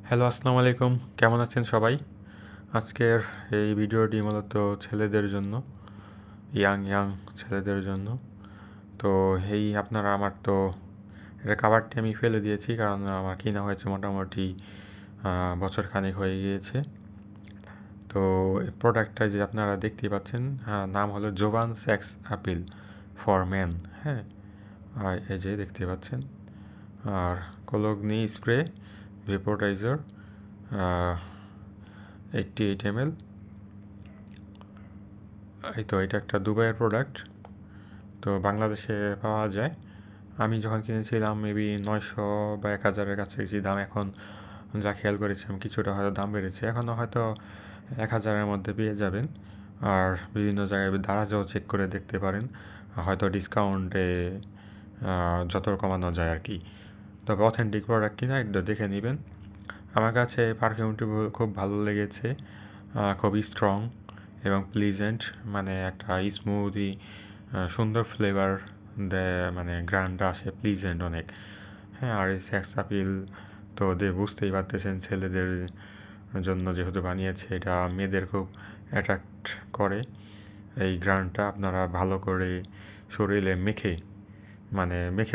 Hello, আসসালামু আলাইকুম। কেমন আছেন সবাই? আজকের এই ভিডিওটি মূলত ছেলেদের জন্য, ইয়াং ছেলেদের জন্য। তো আপনারা এটা কাভারটি আমি ফেলে দিয়েছি কারণ আমার কিনা হয়েছে মোটামুটি বছর খানেক হয়ে গিয়েছে। তো এই প্রোডাক্টটা যে আপনারা দেখতেই পাচ্ছেন, নাম হলো Jovan sex appeal for men. হ্যাঁ, আর এই যে দেখতে পাচ্ছেন। আর কোলোগনি স্প্রে ভেপোটাইজার 88 ml। এটা একটা দুবাইয়ের প্রোডাক্ট, তো বাংলাদেশে পাওয়া যায়। আমি যখন কিনেছিলাম মেবি 900 বা 1000-এর কাছাকাছি দাম। এখন যা খেয়াল করেছিলাম কিছুটা হয়তো দাম বেড়েছে, এখনও হয়তো 1000-এর মধ্যে পেয়ে যাবেন। আর বিভিন্ন জায়গায় দারাজও চেক করে দেখতে পারেন, হয়তো ডিসকাউন্টে যত কমানো যায় আর কি। তবে অথেন্টিক প্রোডাক্ট কিনা একটু দেখে নেবেন। আমার কাছে পারফিউমটি খুব ভালো লেগেছে, খুবই স্ট্রং এবং প্লিজেন্ট, মানে একটা স্মুদি সুন্দর ফ্লেভার দেয়, মানে গ্রানটা আসে প্লিজেন্ট অনেক। হ্যাঁ, আর এই সেক্স আপিল তো বুঝতেই পারতেছেন, ছেলেদের জন্য যেহেতু বানিয়েছে, এটা মেয়েদের খুব অ্যাট্রাক্ট করে। এই গ্রানটা আপনারা ভালো করে শরীরে মেখে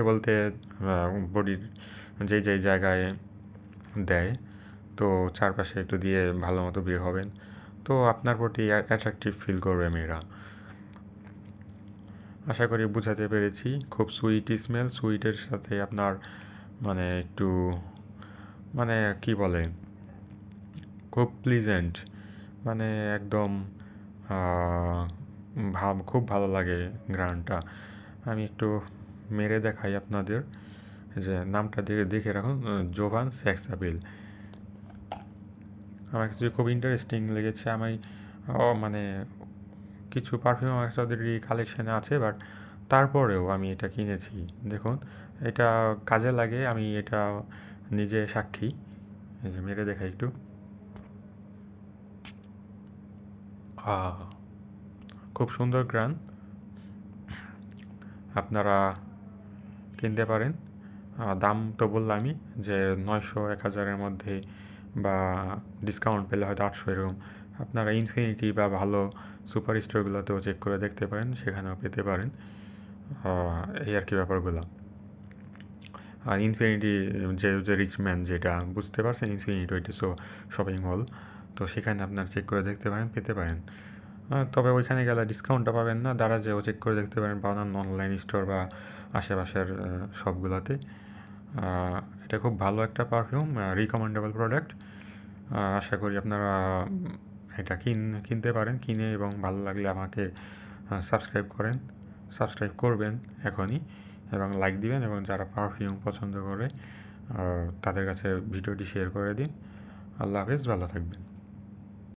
বলতে বডির যেই জায়গায় দেয়, তো চারপাশে একটু দিয়ে ভালো মতো বের হবেন, তো আপনার প্রতি অ্যাট্রাকটিভ ফিল করবে মেয়েরা। আশা করি বুঝাতে পেরেছি। খুব সুইট স্মেল, সুইটের সাথে আপনার মানে একটু মানে কি বলে, খুব প্লিজেন্ট, মানে একদম খুব ভালো লাগে গ্রানটা। আমি একটু মেরে দেখাই আপনাদের, যে নামটা দেখে রাখুন, জোভান সেক্স আপিল। আমার কাছে খুব ইন্টারেস্টিং লেগেছে। আমি মানে কিছু পারফিউম আমার কাছে ওদেরই কালেকশানে আছে, বাট তারপরেও আমি এটা কিনেছি। দেখুন, এটা কাজে লাগে, আমি এটা নিজে সাক্ষী। এই যে মেরে দেখা একটু, খুব সুন্দর গ্রান, আপনারা কিনতে পারেন। দাম তো বললামই যে 900-1000-এর মধ্যে, বা ডিসকাউন্ট পেলে হয়তো 800 এরকম। আপনারা ইনফিনিটি বা ভালো সুপার স্টোরগুলোতেও চেক করে দেখতে পারেন, সেখানেও পেতে পারেন। এই আর কি ব্যাপারগুলো। আর ইনফিনিটি যে রিচম্যান, যেটা বুঝতে পারছেন, ইনফিনিটি ওইটা শপিং মল, তো সেখানে আপনার চেক করে দেখতে পারেন, পেতে পারেন। তবে ওইখানে গেলে ডিসকাউন্টটা পাবেন না, দারাজেও চেক করে দেখতে পারেন, বা অন্যান্য অনলাইন স্টোর বা আশেপাশের সবগুলোতে। এটা খুব ভালো একটা পারফিউম, রিকমেন্ডেবল প্রোডাক্ট। আশা করি আপনারা এটা কিনতে পারেন, কিনে এবং ভালো লাগলে আমাকে সাবস্ক্রাইব করবেন এখনই, এবং লাইক দিবেন, এবং যারা পারফিউম পছন্দ করে তাদের কাছে ভিডিওটি শেয়ার করে দিন। আল্লাহ হাফেজ, ভালো থাকবেন।